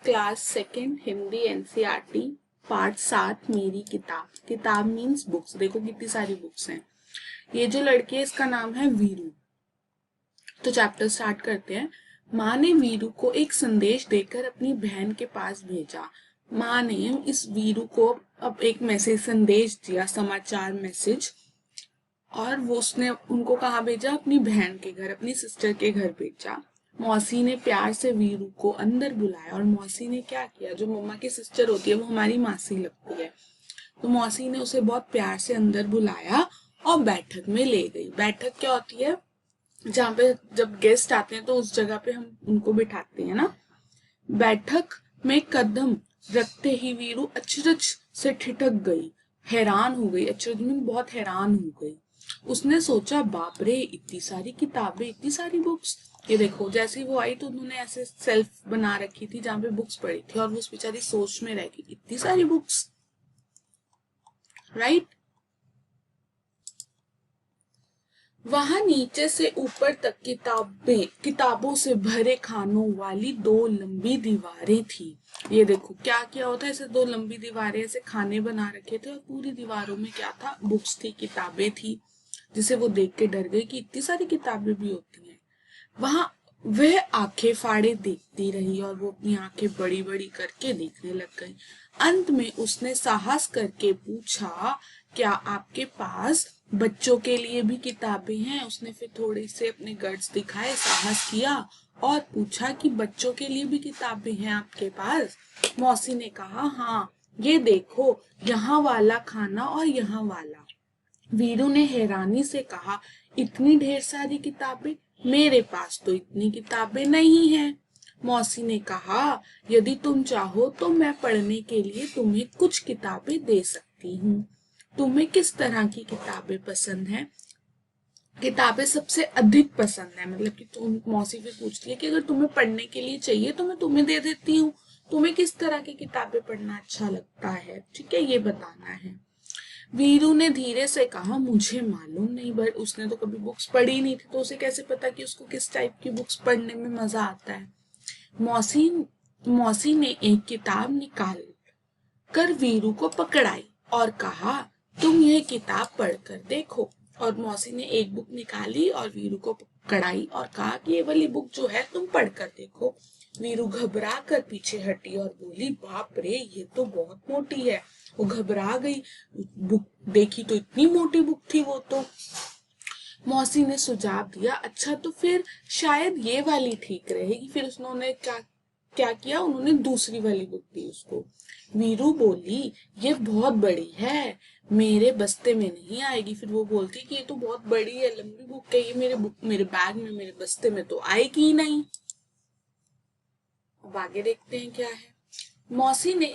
Class second Hindi NCERT part 7 मेरी किताब। किताब मीन्स बुक्स। देखो कितनी सारी बुक्स हैं। ये जो लड़की है इसका नाम है वीरू। तो चैप्टर स्टार्ट करते हैं। माँ ने वीरू को एक संदेश देकर अपनी बहन के पास भेजा। माँ ने इस वीरू को अब एक मैसेज संदेश दिया, समाचार मैसेज, और वो उसने उनको कहाँ भेजा? अपनी बहन के घर, अपनी सिस्टर के घर भेजा। मौसी ने प्यार से वीरू को अंदर बुलाया और मौसी ने क्या किया? जो मम्मा की सिस्टर होती है वो हमारी मासी लगती है, तो मौसी ने उसे बहुत प्यार से अंदर बुलाया और बैठक में ले गई। बैठक क्या होती है? जहाँ पे जब गेस्ट आते हैं तो उस जगह पे हम उनको बिठाते हैं ना। बैठक में कदम रखते ही वीरू अचरज से ठिठक गई, हैरान हो गई। अचरज में बहुत हैरान हो गई। उसने सोचा, बाप रे, इतनी सारी किताबें, इतनी सारी बुक्स। ये देखो, जैसे ही वो आई तो उन्होंने ऐसे सेल्फ बना रखी थी जहाँ पे बुक्स पड़ी थी और वो उस बेचारी सोच में रह गई, इतनी सारी बुक्स, राइट। वहां नीचे से ऊपर तक किताबों से भरे खानों वाली 2 लंबी दीवारें थी। ये देखो क्या किया होता है, ऐसे 2 लंबी दीवारें, ऐसे खाने बना रखे थे और पूरी दीवारों में क्या था? बुक्स थी, किताबें थी, जिसे वो देख के डर गई कि इतनी सारी किताबें भी होती हैं। वहां वह आंखें फाड़े देखती रही और वो अपनी आंखें बड़ी बड़ी करके देखने लग गई। अंत में उसने साहस करके पूछा, क्या आपके पास बच्चों के लिए भी किताबें हैं? उसने फिर थोड़े से अपने गट्स दिखाए, साहस किया और पूछा कि बच्चों के लिए भी किताबें हैं आपके पास? मौसी ने कहा, हाँ, ये देखो, यहाँ वाला खाना और यहाँ वाला। वीरू ने हैरानी से कहा, इतनी ढेर सारी किताबें? मेरे पास तो इतनी किताबें नहीं हैं। मौसी ने कहा, यदि तुम चाहो तो मैं पढ़ने के लिए तुम्हें कुछ किताबें दे सकती हूँ। तुम्हें किस तरह की किताबें पसंद हैं? किताबें सबसे अधिक पसंद है, मतलब कि तुम, मौसी फिर पूछती है कि अगर तुम्हें पढ़ने के लिए चाहिए तो मैं तुम्हें दे देती हूँ। तुम्हें किस तरह की किताबें पढ़ना अच्छा लगता है, ठीक है, ये बताना है। वीरू ने धीरे से कहा, मुझे मालूम नहीं, बट उसने तो कभी बुक्स पढ़ी नहीं थी तो उसे कैसे पता कि उसको किस टाइप की बुक्स पढ़ने में मजा आता है। मौसी ने एक किताब निकाल कर वीरू को पकड़ाई और कहा, तुम यह किताब पढ़कर देखो। और मौसी ने एक बुक निकाली और वीरू को पकड़ाई और कहा कि ये वाली बुक जो है तुम पढ़कर देखो। वीरू घबरा कर पीछे हटी और बोली, बाप रे, ये तो बहुत मोटी है। वो घबरा गई, बुक देखी तो इतनी मोटी बुक थी वो तो। मौसी ने सुझाव दिया, अच्छा तो फिर शायद ये वाली ठीक रहेगी। फिर उन्होंने क्या किया, उन्होंने दूसरी वाली बुक दी उसको। वीरू बोली, ये बहुत बड़ी है, मेरे बस्ते में नहीं आएगी। फिर वो बोलती कि ये तो बहुत बड़ी है, लंबी बुक है, ये मेरे बैग में, मेरे बस्ते में तो आएगी ही नहीं। अब आगे देखते हैं क्या है। मौसी ने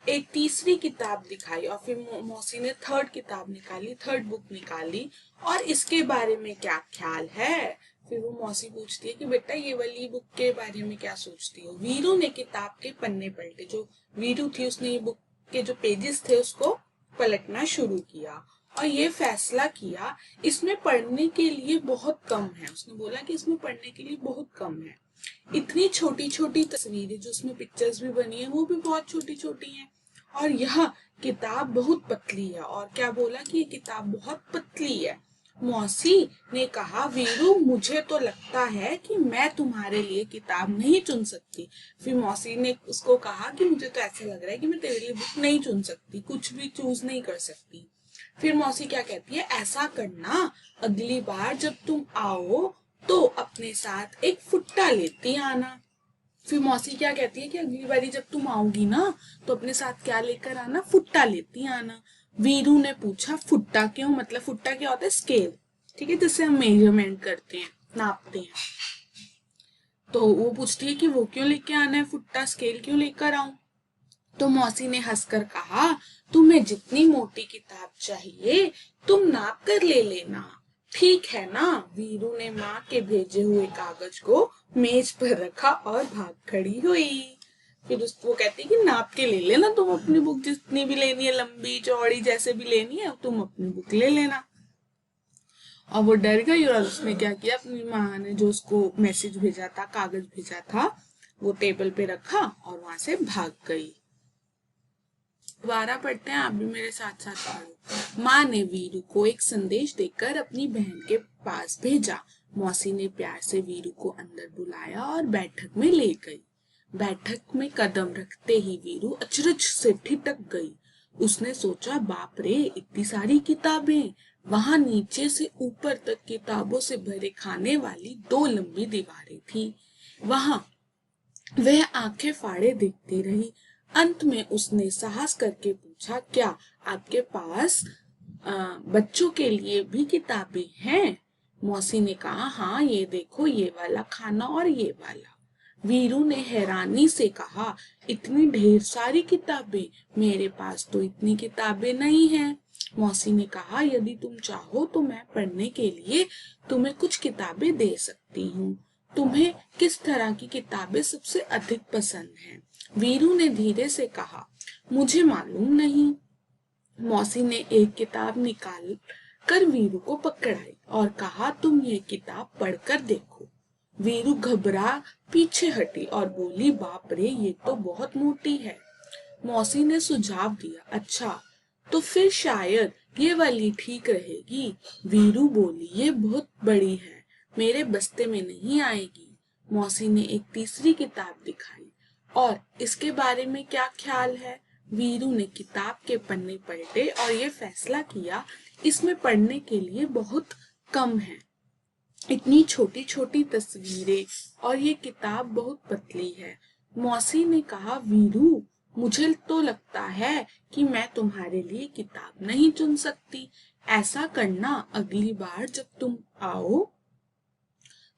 एक तीसरी किताब दिखाई और फिर मौसी ने थर्ड किताब निकाली, थर्ड बुक निकाली, और इसके बारे में क्या ख्याल है? फिर वो मौसी पूछती है कि बेटा ये वाली बुक के बारे में क्या सोचती हो? वीरू ने किताब के पन्ने पलटे। जो वीरू थी उसने ये बुक के जो पेजेस थे उसको पलटना शुरू किया और ये फैसला किया, इसमें पढ़ने के लिए बहुत कम है। उसने बोला कि इसमें पढ़ने के लिए बहुत कम है। इतनी छोटी छोटी तस्वीरें, जो उसमें पिक्चर्स भी बनी है वो भी बहुत छोटी छोटी हैं, और यह किताब बहुत पतली है। और क्या बोला कि ये किताब बहुत पतली है। मौसी ने कहा, वीरू, मुझे तो लगता है कि मैं तुम्हारे लिए किताब नहीं चुन सकती। फिर मौसी ने उसको कहा कि मुझे तो ऐसा लग रहा है कि मैं तेरे लिए बुक नहीं चुन सकती, कुछ भी चूज नहीं कर सकती। फिर मौसी क्या कहती है, ऐसा करना, अगली बार जब तुम आओ तो अपने साथ एक फुट्टा लेती आना। फिर मौसी क्या कहती है कि अगली बारी जब तुम आओगी ना तो अपने साथ क्या लेकर आना? फुट्टा लेती आना। वीरू ने पूछा, फुट्टा क्यों? मतलब फुट्टा क्या होता है? स्केल, ठीक है, जिससे हम मेजरमेंट करते हैं, नापते हैं। तो वो पूछती है कि वो क्यों लेके आना है फुट्टा, स्केल क्यों लेकर आऊं? तो मौसी ने हंसकर कहा, तुम्हें जितनी मोटी किताब चाहिए तुम नाप कर ले लेना, ठीक है ना? वीरू ने माँ के भेजे हुए कागज को मेज पर रखा और भाग खड़ी हुई। फिर वो कहती कि नाप के ले लेना तुम अपनी बुक, जितनी भी लेनी है, लंबी चौड़ी जैसे भी लेनी है तुम अपनी बुक ले लेना। और वो डर गई और उसने क्या किया, अपनी माँ ने जो उसको मैसेज भेजा था, कागज भेजा था, वो टेबल पे रखा और वहां से भाग गई। दोबारा पढ़ते हैं, आप भी मेरे साथ साथ पढ़ो। माँ ने वीरू को एक संदेश देकर अपनी बहन के पास भेजा। मौसी ने प्यार से वीरू को अंदर बुलाया और बैठक में ले गई। बैठक में कदम रखते ही वीरू अचरज से ठिठक गई। उसने सोचा, बाप रे, इतनी सारी किताबें। वहां नीचे से ऊपर तक किताबों से भरे खाने वाली 2 लंबी दीवारें थी। वहां वह आंखें फाड़े देखती रही। अंत में उसने साहस करके पूछा, क्या आपके पास बच्चों के लिए भी किताबें हैं? मौसी ने कहा, हाँ, ये देखो, ये वाला खाना और ये वाला। वीरू ने हैरानी से कहा, इतनी ढेर सारी किताबें, मेरे पास तो इतनी किताबें नहीं हैं। मौसी ने कहा, यदि तुम चाहो तो मैं पढ़ने के लिए तुम्हें कुछ किताबें दे सकती हूँ। तुम्हें किस तरह की किताबें सबसे अधिक पसंद हैं? वीरू ने धीरे से कहा, मुझे मालूम नहीं। मौसी ने एक किताब निकाल कर वीरू को पकड़ाई और कहा, तुम ये किताब पढ़कर देखो। वीरू घबरा पीछे हटी और बोली, बाप रे, ये तो बहुत मोटी है। मौसी ने सुझाव दिया, अच्छा, तो फिर शायद ये वाली ठीक रहेगी। वीरू बोली, ये बहुत बड़ी है, मेरे बस्ते में नहीं आएगी। मौसी ने एक तीसरी किताब दिखाई, और इसके बारे में क्या ख्याल है? वीरू ने किताब के पन्ने पलटे और ये फैसला किया, इसमें पढ़ने के लिए बहुत कम है। इतनी छोटी छोटी तस्वीरें और ये किताब बहुत पतली है। मौसी ने कहा, वीरू, मुझे तो लगता है कि मैं तुम्हारे लिए किताब नहीं चुन सकती। ऐसा करना, अगली बार जब तुम आओ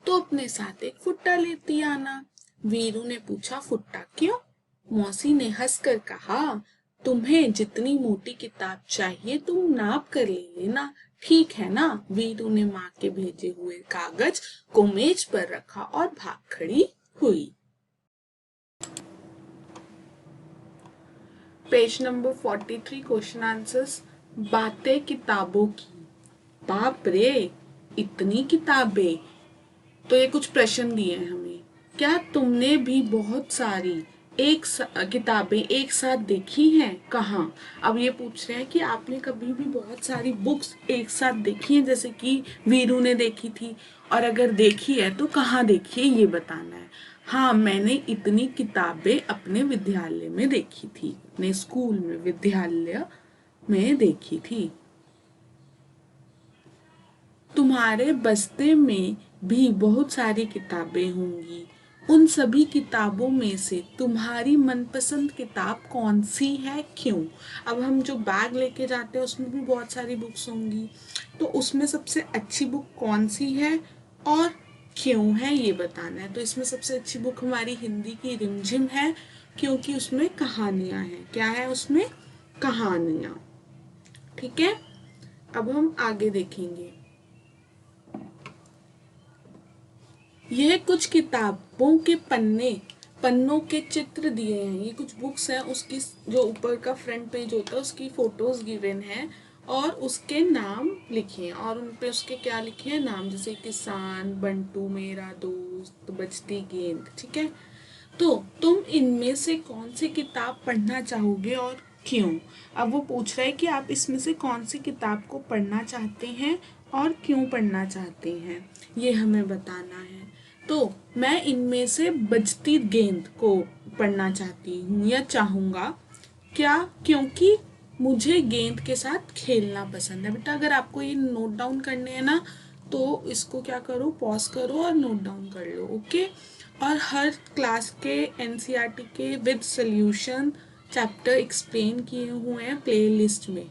तो अपने साथ एक फुट्टा लेती आना। वीरू ने पूछा, फुट्टा क्यों? मौसी ने हंसकर कहा, तुम्हें जितनी मोटी किताब चाहिए तुम नाप कर ले लेना, ठीक है ना? वीरू ने माँ के भेजे हुए कागज को मेज पर रखा और भाग खड़ी हुई। Page number 43, question answers. बातें किताबों की। बाप रे, इतनी किताबें। तो ये कुछ प्रश्न दिए हैं हमें। क्या तुमने भी बहुत सारी किताबें एक साथ देखी हैं? कहाँ? अब ये पूछ रहे हैं कि आपने कभी भी बहुत सारी बुक्स एक साथ देखी हैं, जैसे कि वीरू ने देखी थी, और अगर देखी है तो कहाँ देखी है, ये बताना है। हाँ, मैंने इतनी किताबें अपने विद्यालय में देखी थी, अपने स्कूल में, विद्यालय में देखी थी। तुम्हारे बस्ते में भी बहुत सारी किताबें होंगी। उन सभी किताबों में से तुम्हारी मनपसंद किताब कौन सी है, क्यों? अब हम जो बैग लेके जाते हैं उसमें भी बहुत सारी बुक्स होंगी, तो उसमें सबसे अच्छी बुक कौन सी है और क्यों है, ये बताना है। तो इसमें सबसे अच्छी बुक हमारी हिंदी की रिमझिम है, क्योंकि उसमें कहानियां हैं। क्या है उसमें? कहानियां। ठीक है, अब हम आगे देखेंगे। यह कुछ किताबों के पन्नों के चित्र दिए हैं। ये कुछ बुक्स हैं, उसकी जो ऊपर का फ्रंट पेज होता है उसकी फोटोज गिवन है और उसके नाम लिखे हैं, और उन पे उसके क्या लिखे हैं, नाम, जैसे किसान, बंटू, मेरा दोस्त, बजती गेंद। ठीक है, तो तुम इनमें से कौन सी किताब पढ़ना चाहोगे और क्यों? अब वो पूछ रहा है कि आप इसमें से कौन सी किताब को पढ़ना चाहते हैं और क्यों पढ़ना चाहते हैं, ये हमें बताना है। तो मैं इनमें से बजती गेंद को पढ़ना चाहती हूँ या चाहूँगा। क्या? क्योंकि मुझे गेंद के साथ खेलना पसंद है। बेटा, अगर आपको ये नोट डाउन करने हैं ना, तो इसको क्या करो, पॉज करो और नोट डाउन कर लो। ओके, और हर क्लास के एनसीईआरटी के विद सॉल्यूशन चैप्टर एक्सप्लेन किए हुए हैं प्लेलिस्ट में।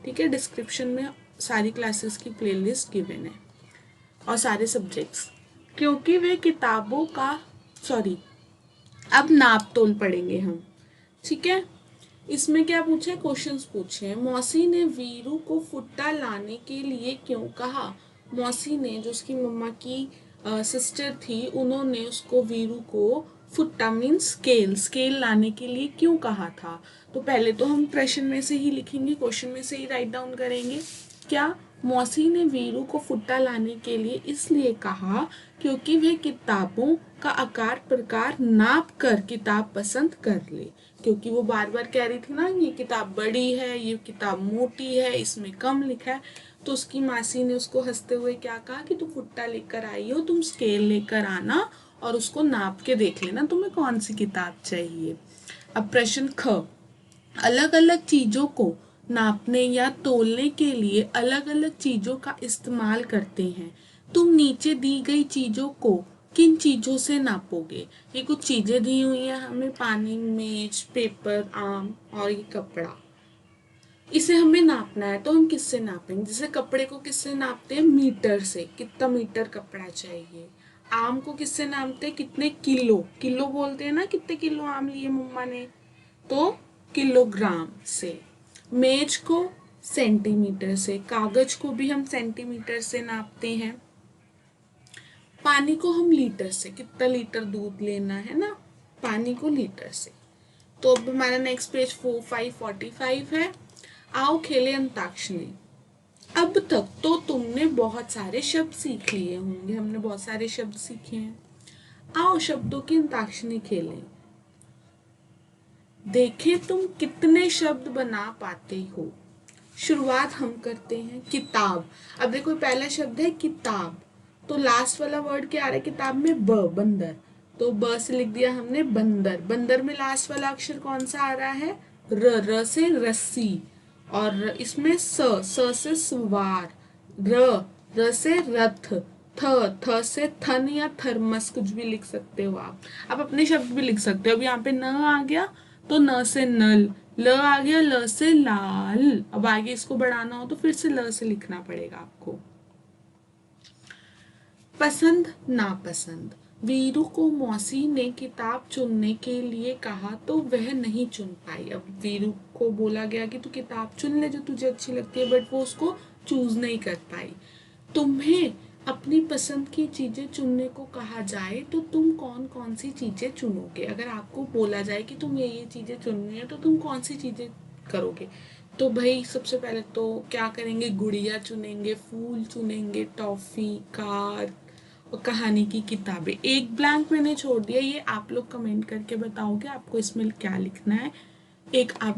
ठीक है, डिस्क्रिप्शन में सारी क्लासेस की प्लेलिस्ट गिवन है और सारे सब्जेक्ट्स, क्योंकि वे किताबों का अब नाप तोल पढ़ेंगे हम। ठीक है, इसमें क्या पूछे, क्वेश्चंस पूछे हैं। मौसी ने वीरू को फुट्टा लाने के लिए क्यों कहा? मौसी ने, जो उसकी मम्मा की सिस्टर थी, उन्होंने उसको, वीरू को फुट्टा मीन्स स्केल लाने के लिए क्यों कहा था? तो पहले तो हम प्रश्न में से ही लिखेंगे, क्वेश्चन में से ही राइट डाउन करेंगे। क्या मौसी ने वीरू को फुट्टा लाने के लिए इसलिए कहा क्योंकि वह किताबों का आकार प्रकार नाप कर किताब पसंद कर ले। क्योंकि वो बार बार कह रही थी ना, ये किताब बड़ी है, ये किताब मोटी है, इसमें कम लिखा है। तो उसकी मासी ने उसको हंसते हुए क्या कहा कि तू फुट्टा लेकर आई हो, तुम स्केल लेकर आना और उसको नाप के देख लेना तुम्हें कौन सी किताब चाहिए। अब प्रश्न ख, अलग अलग चीजों को नापने या तोलने के लिए अलग अलग चीजों का इस्तेमाल करते हैं। तुम नीचे दी गई चीजों को किन चीजों से नापोगे। ये कुछ चीजें दी हुई हैं हमें, पानी, मेज, पेपर, आम और ये कपड़ा। इसे हमें नापना है तो हम किससे नापेंगे। जैसे कपड़े को किससे नापते हैं, मीटर से, कितना मीटर कपड़ा चाहिए। आम को किससे नापते हैं, कितने किलो, किलो बोलते हैं ना, कितने किलो आम लिए मम्मा ने, तो किलोग्राम से। मेज को सेंटीमीटर से, कागज को भी हम सेंटीमीटर से नापते हैं। पानी को हम लीटर से, कितना लीटर दूध लेना है ना, पानी को लीटर से। तो अब हमारा नेक्स्ट पेज 4, 5, 45 है। आओ खेले अंताक्षरी। अब तक तो तुमने बहुत सारे शब्द सीख लिए होंगे, हमने बहुत सारे शब्द सीखे हैं। आओ शब्दों की अंताक्षरी खेलें, देखें तुम कितने शब्द बना पाते हो। शुरुआत हम करते हैं, किताब। अब देखो पहला शब्द है किताब, तो लास्ट वाला वर्ड क्या आ रहा है किताब में, ब, बंदर। तो ब से लिख दिया हमने बंदर। बंदर में लास्ट वाला अक्षर कौन सा आ रहा है, र, र से रस्सी। और इसमें स से सवार, र, र से रथ, थ से थन या थर्मस, कुछ भी लिख सकते हो आप अपने शब्द भी लिख सकते हो। अब यहाँ पे न आ गया तो न से नल, ल आ गया, ल से लाल। अब आगे इसको बढ़ाना हो तो फिर से ल से लिखना पड़ेगा आपको। पसंद नापसंद। वीरू को मौसी ने किताब चुनने के लिए कहा तो वह नहीं चुन पाई। अब वीरू को बोला गया कि तू किताब चुन ले जो तुझे अच्छी लगती है, बट वो उसको चूज नहीं कर पाई। तुम्हें अपनी पसंद की चीजें चुनने को कहा जाए तो तुम कौन कौन सी चीजें चुनोगे। अगर आपको बोला जाए कि तुम ये चीजें चुननी है तो तुम कौन सी चीजें करोगे। तो भाई सबसे पहले तो क्या करेंगे, गुड़िया चुनेंगे, फूल चुनेंगे, टॉफी, कार और कहानी की किताबें। एक ब्लैंक मैंने छोड़ दिया, ये आप लोग कमेंट करके बताओगे आपको इसमें क्या लिखना है। एक आप